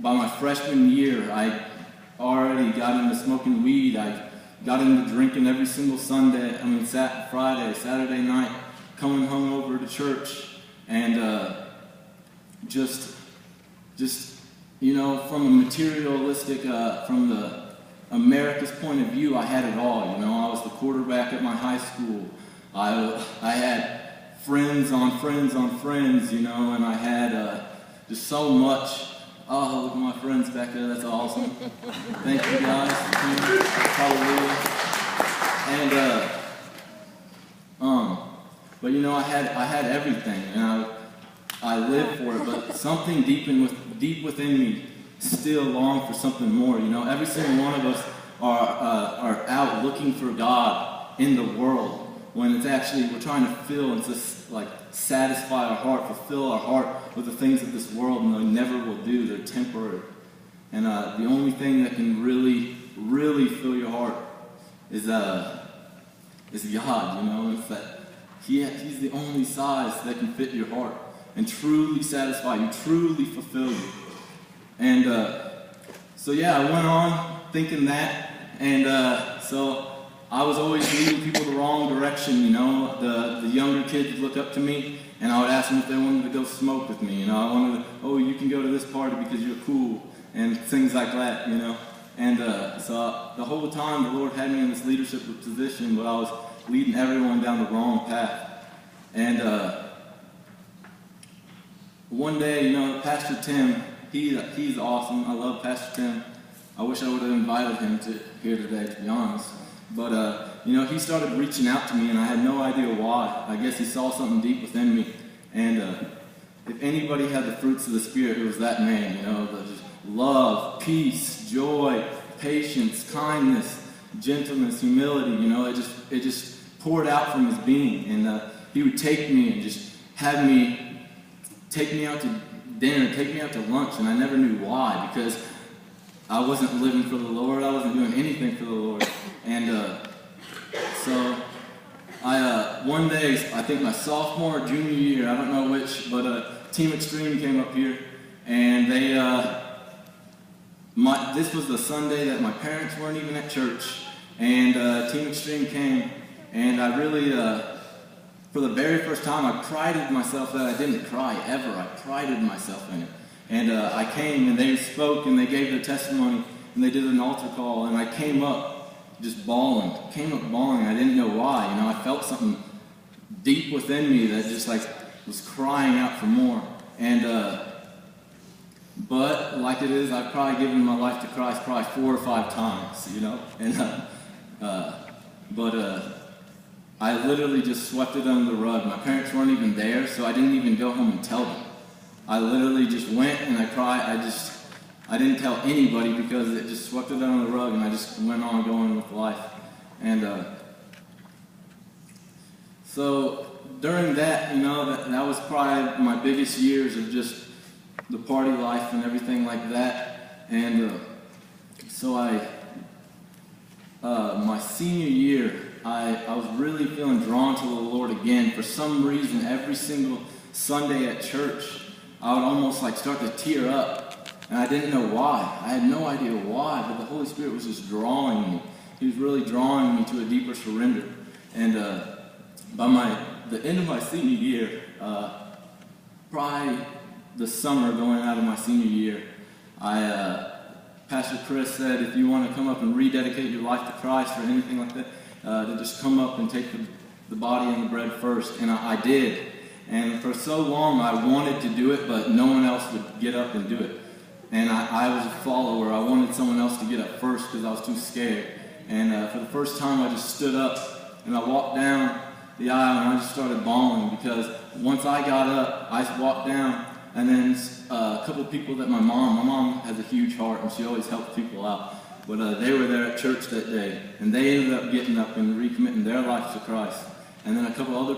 by my freshman year, I already got into smoking weed. I got into drinking every single Friday, Saturday night, coming hungover to church, and just from a materialistic, from the America's point of view, I had it all. I was the quarterback at my high school. I had friends on friends on friends, and I had just so much. Oh, look at my friends back there. That's awesome. Thank you guys. Hallelujah. But I had everything, and I lived for it. But something deep within me still longed for something more. Every single one of us are out looking for God in the world, when it's actually we're trying to fill and just satisfy our heart, fulfill our heart with the things of this world, and they never will do. They're temporary. And the only thing that can really, really fill your heart is God. It's that He's the only size that can fit your heart and truly satisfy you, truly fulfill you. And I went on thinking that, and so I was always leading people the wrong direction. The younger kids would look up to me, and I would ask them if they wanted to go smoke with me. I wanted to, you can go to this party because you're cool, and things like that, And so the whole time the Lord had me in this leadership position, but I was leading everyone down the wrong path. And one day, Pastor Tim, he's awesome. I love Pastor Tim. I wish I would have invited him here today, to be honest. But, he started reaching out to me, and I had no idea why. I guess he saw something deep within me. And if anybody had the fruits of the Spirit, it was that man, just love, peace, joy, patience, kindness, gentleness, humility. It just poured out from his being. And he would take me and just have me take me out to dinner, take me out to lunch, and I never knew why, because I wasn't living for the Lord. I wasn't doing anything for the Lord. And so one day, I think my sophomore or junior year, I don't know which, but Team Extreme came up here, and they, this was the Sunday that my parents weren't even at church, and Team Extreme came, and I really, for the very first time, I prided myself that I didn't cry ever. I prided myself in it. And I came, and they spoke, and they gave their testimony, and they did an altar call, and I came up just bawling. I didn't know why. I felt something deep within me that just was crying out for more. And but like it is, I've probably given my life to Christ probably 4 or 5 times, And I literally just swept it under the rug. My parents weren't even there, so I didn't even go home and tell them. I literally just went and I cried. I didn't tell anybody because it just swept it under the rug, and I just went on going with life. And so during that, that was probably my biggest years of just the party life and everything like that. And so my senior year, I was really feeling drawn to the Lord again. For some reason, every single Sunday at church, I would almost start to tear up. And I didn't know why. I had no idea why, but the Holy Spirit was just drawing me. He was really drawing me to a deeper surrender. And by the end of my senior year, probably the summer going out of my senior year, Pastor Chris said, if you want to come up and rededicate your life to Christ or anything like that, to just come up and take the body and the bread first. And I did. And for so long, I wanted to do it, but no one else would get up and do it. And I was a follower. I wanted someone else to get up first because I was too scared. And for the first time, I just stood up, and I walked down the aisle, and I just started bawling, because once I got up, I walked down, and then a couple of people that my mom has a huge heart, and she always helps people out. But they were there at church that day, and they ended up getting up and recommitting their lives to Christ. And then a couple other